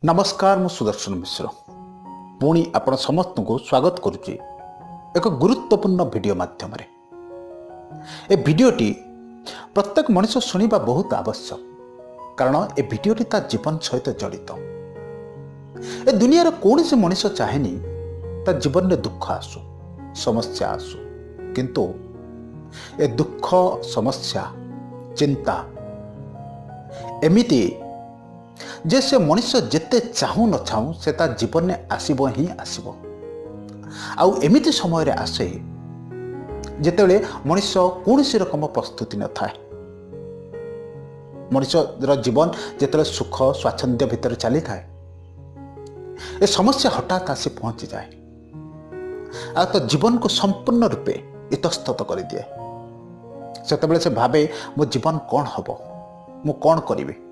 नमस्कार मु सुदर्शन मिश्र पुणी आपण समस्त को स्वागत करुच्ची एक गुरुत्वपूर्ण वीडियो माध्यम ए वीडियोटी प्रत्येक मनुष्य शुणा बहुत आवश्यक कारण ए वीडियोटी ता जीवन सहित जड़ित। ए दुनिया कौन से मनुष्य चाहेनी ता जीवन में दुख आसु समस्या आसु, किंतु ए दुख समस्या चिंता एमिति जे से मनुष्य जेते चाहू न चाहू से ता जीवन में आसीबो ही आसीबो। आउ एमिति समय रे आसे जेतेबेले मनुष्य कौनसी रकम प्रस्तुति न थाए। मनुष्य जीवन जेतेबेले सुख स्वाच्छंद्य भितर चली थाए ए समस्या हठात आसी पहुंची जाए आ तो जीवन को संपूर्ण रूपे इतस्तत कर दिए। सेतेबेले से भावे मो जीवन कौन हबो, मु कौन करिवे।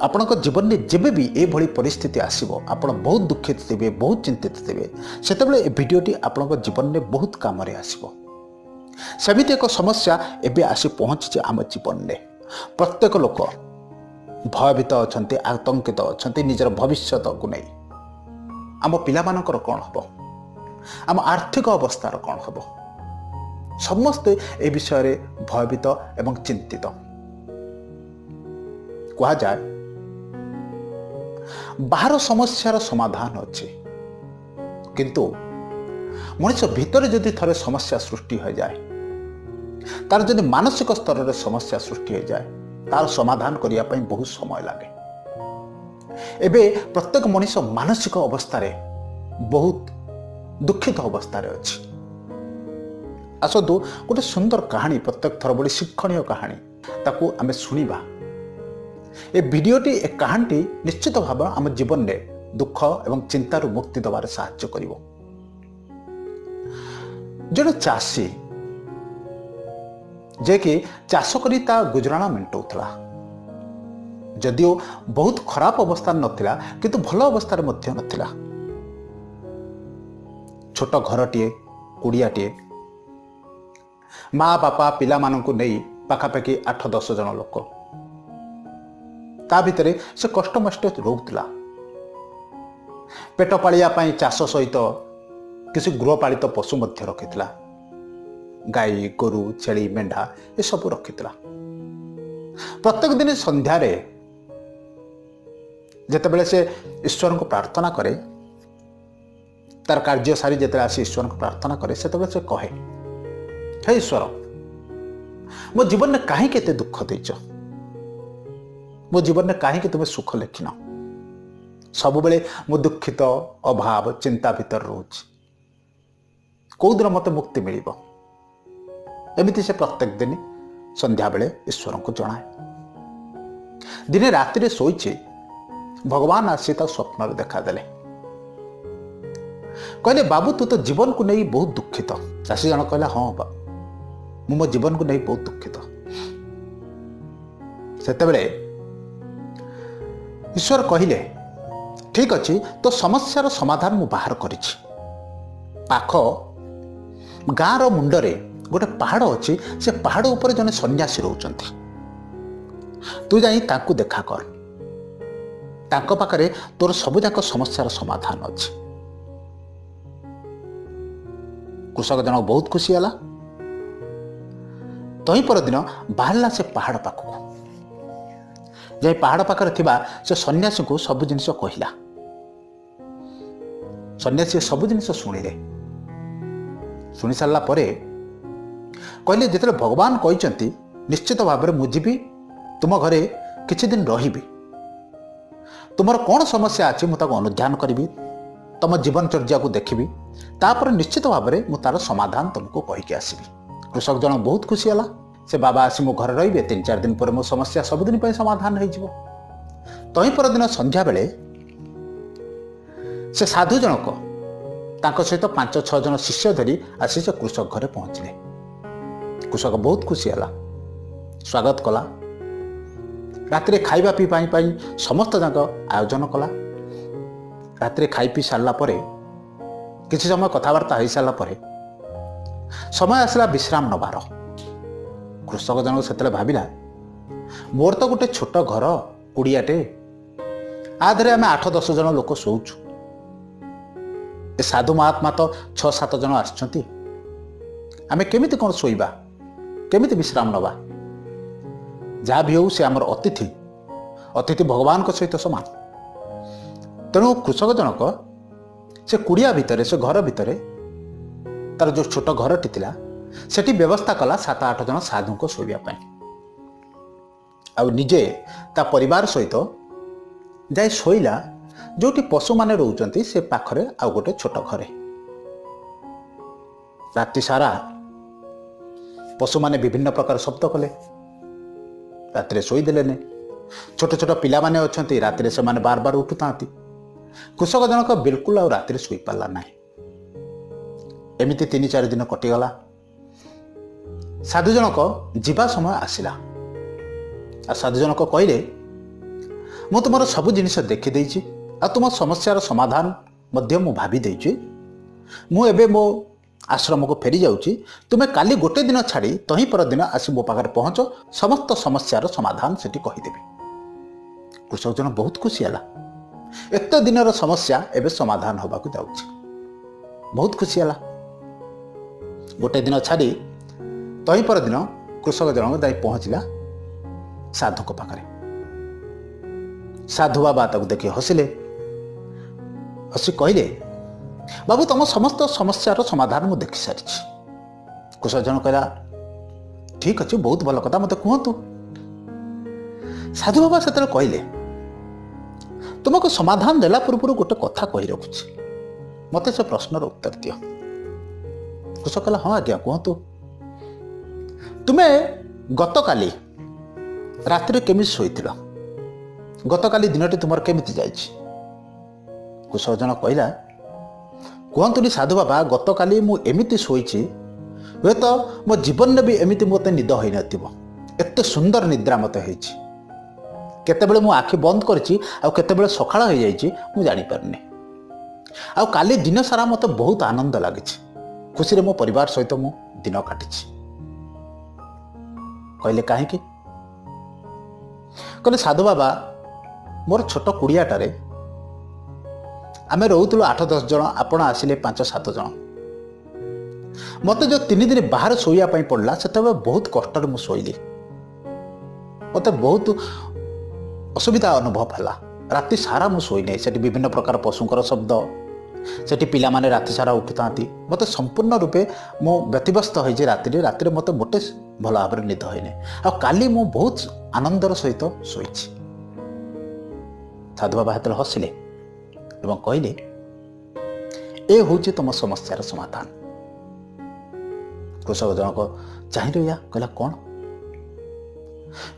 आपणक जीवन में जेबे भी ए भली परिस्थिति आसीबो आपण बहुत दुखित थे, बहुत चिंतित थे, सेतेबेले ए वीडियोटी आपणक जीवन में बहुत काम रे आसीबो। सेमिति एक समस्या एबे आसी पहुंची आम जीवन में। प्रत्येक लोक भयभीत अछंती, आतंकित अछंती निजर भविष्य को नहीं। आम पिलामानकर कौन हबो, आम आर्थिक अवस्थार कौन हबो, समस्ते ए विषय रे भयभीत एवं चिंतित। कहा जाए बाहर समस्यार समाधान अच्छे, किंतु मनुष्य भितर जदि थरे समस्या सृष्टि हो जाए, तार जदि मानसिक स्तर रे समस्या सृष्टि हो जाए, तार समाधान करिया पई बहुत समय लागे। एबे प्रत्येक मनुष्य मानसिक अवस्था रे बहुत दुखित अवस्था रे अछि। आसतु गोटे सुंदर कहानी, प्रत्येक थर बड़ी शिक्षणीय कहानी ताकू आमे सुनिबा। ए वीडियोटी एक कहानी निश्चित भाव आम जीवन में दुख एवं चिंतार मुक्ति दबार साहाय्य करिवो। जड़े चाषी जे कि चाष करी ता गुजराणा मेंटौथला, जदिओ बहुत खराब अवस्था नथिला किंतु भल अवस्था मध्य नथिला। छोट घरटीए कुड़ियाटीए, माँ बापा पिला मानकु नहीं पाखापाखि 8-10 जन लोक, ता भितरे से कष्ट मष्ट रोला। पेट पालिया पाई चाष सहित किसी गृहपालित पशु मध्य रखिथिला, गाई गोरु छेली मेंढा ये सब रखिथिला। प्रत्येक दिन संध्या रे जेतेबेले से ईश्वर को प्रार्थना करे, तार कार्य सारी जेते आसी ईश्वर को प्रार्थना करे, सेतेबेले से कहे, हे ईश्वर, मो जीवन में काहे केते दुख देइछ, मो जीवन में काहे तुम्हें सुख लिखिन, सब बेले मो दुखित अभाव चिंता भीतर रोच, कौ दिन मत मुक्ति मिलिबो। एमिति से प्रत्येक दिन संध्या बेले ईश्वर को जनाए। दिने राति रे सोईचे, भगवान आसी ता स्वप्न देखा देले, कहले बाबू तू तो जीवन को नहीं बहुत दुखित। चाषी जन कहला हाँ बा, मु मो जीवन को नहीं बहुत दुखित। सेतेबेले ईश्वर कहिले, ठीक अच्छी तो समस्यार समाधान मु बाहर करिछि। पाख गाँव मुंडरे गोटे पहाड़ अच्छी, से पहाड़ ऊपर जने सन्यासी रहउचंती, तू जाई तांकु देखा कर, तांको पाखरे तोर सबुजाक समस्यार समाधान अच्छी। कृषक जन बहुत खुशी हला। तही पर दिन बाहरला से पहाड़ पाखक जाई, पहाड़ पाखरे थिबा से सन्यासी को सब जिनिस कहला। सन्यासी सब जिनिस शुणिले, शुणी सारा पर कहले जिते भगवान कहते निश्चित भाव में मुझी तुम घरे किछि दिन रही, तुमर कौन समस्या अच्छी मुझे अनुध्यान करी, तुम जीवनचर्या को देखी, तापर निश्चित भाव में मुझे तार समाधान तुमको कहीकि आसबि। कृषक जन बहुत खुशी हला। से बाबा आसी मो घर रही, 3-4 दिन पर मो समस्या सबुदिन पर समाधान हो। तही पर दिन संध्या बेले से साधु जनक तांको सहित 5-6 जन शिष्य धरी आसी से कृषक घरे पहुंचले। कृषक बहुत खुशी हला, स्वागत कला, रात्रि खाइबा पीपाई पाई समस्त जाक आयोजन कला। रात्रि खाई पी सारा पर किसी समय कथबार्ता हो सारा पर समय आसला विश्राम नबार। कृषक जनक से भाविला, मोर तो गोटे छोट घर कुड़ियाटे, आधे आम 8-10 जन लोक शोचु ए साधु महात्मा तो 6-7 जन आसछंती आमे केमिति कौन शोइबा केमिति विश्राम नवा जहाँ भी हो से आमर अतिथि अतिथि भगवान को सहित समान तेणु कृषक जनक से कुड़िया भितर से घर भितर तार जो छोट घरटी थिला सेठी व्यवस्था कला 7-8 जन साधु को शोइबा पई आ निजे ता परिवार सहित जाय शोइला जोटी पशु माने रहउचंती से पाखरे आ गोटे छोट घरे राति सारा पशु माने विभिन्न प्रकार शब्द कले रात्रे शोई देलेने छोट छोट पिला माने अछंती रात्रे से माने बार बार उठुतांती कृषक जनक बिल्कुल आ रात्रे शोई पाला नाही एमिति 3-4 दिन कटिगला साधु जनक जीवा समय आसिला आ साधु जनक कहले मु तुमर सब जिनिस देखि देइछि आ तुम समस्यार समाधान मध्य मु भाभी देइछि मु एबे मो आश्रम को फेरी जाऊँगी तुम्हें काली गोटे दिन छाड़ी तही पर दिन आसी मो पाखे पहुंच समस्त समस्यार समाधान सेठी कहीदेवी कृषक जन बहुत खुशी है एत दिन समस्या एवं समाधान होगा जाऊँगी बहुत खुशी है गोटे दिन छाड़ी तही पर दिन कृषक जन जाई पहुँचला साधु को पाखे साधु बाबा ताको देखि हसिले हसी कहले बाबू तुम समस्त समस्यार समाधान मुझे देखी सारी कृषक जन कहला ठीक अच्छे बहुत भल कथा मत कहतु साधु बाबा से कहले तुमको समाधान देला पूर्व गोटे कथा कही रखुची मत से प्रश्नर उत्तर दियो कृषक कहला हाँ आज्ञा कहतु तुम्हें गत काली रात्रि केमिति शोइथिल गत काली दिनटी तुमर केमिति जाइछि कृषक जन कहला कहतुनी साधु बाबा गत काली मु एमिति शोइछि हे तो मो जीवन में भी एमिति मते निद होई नथिबो एते सुंदर निद्रा मते होइछि केतेबेले मु आखि बंद करछि आ केतेबेले सखाळ होई जाइछि मु जानि परनी आ काली दिन सारा मते बहुत आनंद लागिछि खुशी रे मो परिवार सहित मु दिन काटिछि कहले काहे कि कहले साधु बाबा मोर छोट कुड़ियाटारे आमे रोथुलु 8-10 जन आपण आसिले 5-7 जन मते जो 3 दिन बाहर सोइया पई पड़ला सेते बहुत कष्ट रे मु सोइली मते बहुत असुविधा अनुभव हला राति सारा मु सोई नै सेठी विभिन्न प्रकार पशुंकर शब्द सेठी पिला माने राति सारा उठुतांती मते संपूर्ण रूपे मु व्यतिव्यस्त होई जे राति मते मोटे भल भाव निद होई नै आ काली मु बहुत आनंदर सहित सोइछि साधु बाबा हेतल हसिले एवं कहले ए हूँ तुम समस्यार समाधान कृषक जनक चाह रहा कहला कौन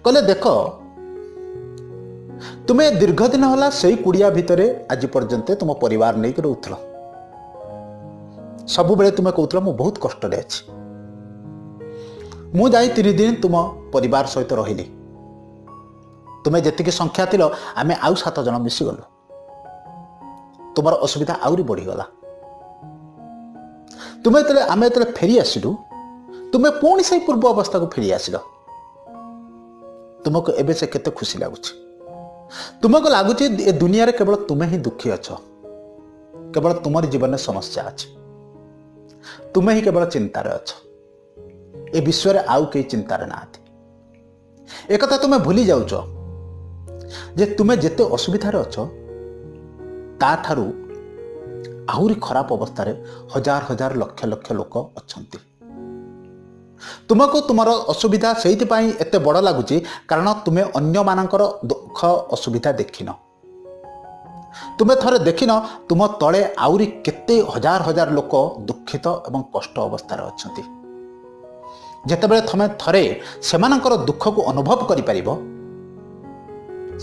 कहले देख तुम्हें दीर्घ दिन होला से कुड़िया भितर आज पर्यंत तुम परिवार नहीं कर रोथल सब बेले तुम्हें कहूल मु बहुत कष्ट अच्छी मु जाई 3 दिन तुम परिवार सहित रही तुम्हें जी संख्या थिल आमे आउ 7 जन मिशीगलु तुम असुविधा आउरी बढ़ीगला तुम्हें आम जो फेरी आसिलु तुम्हें पुणी से पूर्व अवस्था को फेरी आसिल तुमको एबे से केते खुशी लगुच तुमको लगुच ए दुनिया रे केवल तुम्हें ही दुखी अच्छ केवल तुम जीवन में समस्या अच्छे तुम्हें ही केवल चिंतार अच्छ ए विश्व रे आउ कई चिंतार ना एक कथा तुम्हें भूली जाउच जे तुम्हें जेते असुविधार अच्छ ताठारु आहुरी खराब अवस्था हजार हजार लक्ष लक्ष लोक अछंती तुमको तुमर असुविधा से एते बड़ लगुच कारण तुम्हें अन्य मानकर दुख असुविधा देखिन तुम्हें थरे देखिन तुम तले आउरी केते हजार हजार लोक दुखित एवं कष्ट अवस्था अछंती जेतेबेले तुम थरे सेमानकर दुख को अनुभव करि परिबो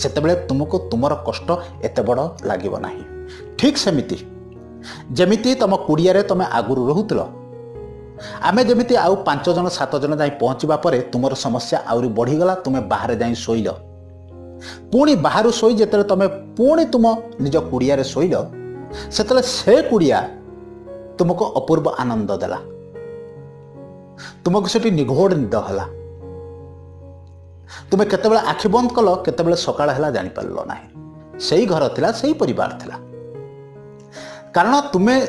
सेतेबेले तुमको तुमर कष्ट एते बड़ लागिबो नाही ठीक सेमिति जेमिति तुम कुड़िया रे तुम आगुरु रहुतल आमे जेमिति आउ 5 जन 7 जन जाई पहुंचबा परे तुमर समस्या आउरी बढ़ीगला तुम्हें बाहर जाई सोइल पुणी बाहर सोई जेते तुम पुणी तुम निज कुड़िया रे सोइल सेतले से कुड़िया तुमको अपूर्व आनंद देला तुमको सेठी निघोड़ निद हला तुम्हें केतेबेले आखि बंद कल केतेबेले सकाळ हला जानि पारलो नाही सेई घर थिला सेई परिवार थिला कारण तुमे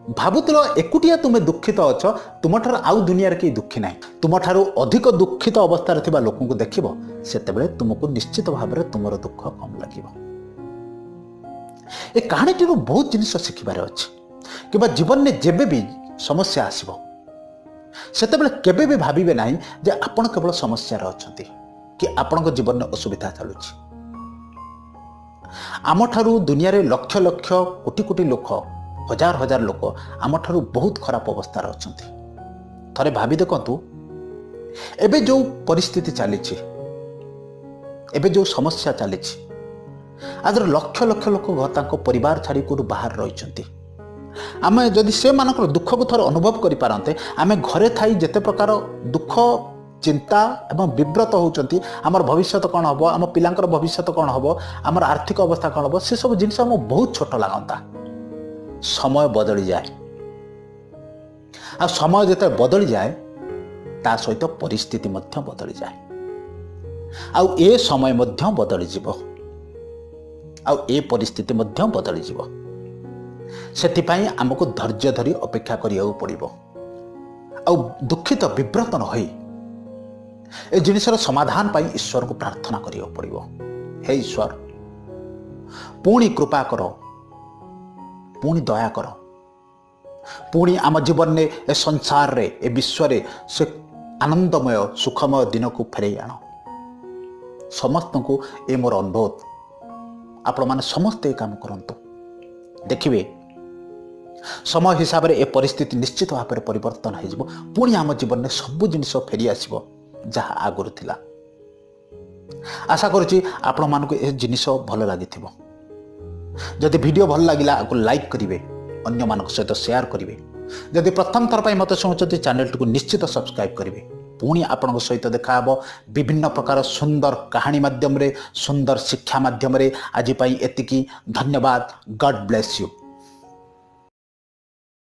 भाबुथिल एकुटिया तुमे दुखित अछ तुमठार आउ दुनिया रे के दुखी नाही तुमठार अधिक दुखित अवस्था थिबा लोक को देखिबो सेतेबेले तुमको निश्चित भाव में तुमर दुख कम लागिबो। ए कहानी टी बहुत जिनिस शिखिबार अछि कि जीवन में जेबे भी समस्या आसीबो सेतेबेले केबे भी भाबिबे नाही जे आपण केवल समस्या रे अछंती कि आपण जीवन में असुविधा चलुछि। आम ठारू दुनिया रे लक्ष लक्ष कोटि कोटि लोक हजार हजार लोक आम ठारू बहुत खराब अवस्था अछंती। थरे भाबी देखंतु एबे जो परिस्थिति चली एबे जो समस्या चली आज लक्ष लक्ष लोक तांको परिवार छाड़ी को बाहर रही आम जदि से मानकर दुख को थोड़े अनुभव करि पारंते आमे घरे थाई जेते प्रकार दुख चिंता एवं विव्रत होउचंती हमर भविष्य कौन हम आम पिलांकर भविष्य कौन हम आमर आर्थिक अवस्था कौन हम से सब जिनस हम बहुत छोट लगता समय बदली जाए आ समय जेते बदली जाए ता सहित परिस्थिति मध्य बदली जाए आउ ए समय मध्य बदली जीवो आउ ए परिस्थिति मध्य बदली जीवो सेथिपाई आमको धैर्य धरी अपेक्षा करिया पड़िबो आउ दुखित विव्रत न होई ए जिनिसर समाधान पाई ईश्वर को प्रार्थना करिया पड़िबो। हे ईश्वर पुणी कृपा करो पुणी दया करो पुणी आम जीवन ने ए संसार रे ए विश्व रे से आनंदमय सुखमय दिन को फेरे आण समस्त को ए मोर अनुरोध आपण माने समस्त काम करंतु देखिए समय हिसाब से ए परिस्थिति निश्चित भाव में परिवर्तन हो पुणी आम जीवन में सब जिनिस फेरी आसो जहाँ आगुरी थिला। आशा करुच्ची आपण मानक ए जिनिस भल लगी जदि वीडियो भल लगिला आपको लाइक करेंगे अन्य मानक सहित शेयर करेंगे जदि प्रथम थर पर मत शुणुंट चैनल टी निश्चित सब्सक्राइब करेंगे पुणी आपण सहित देखा विभिन्न प्रकार सुंदर कहानी माध्यम रे सुंदर शिक्षा माध्यम रे आज एतिकी धन्यवाद। God bless you.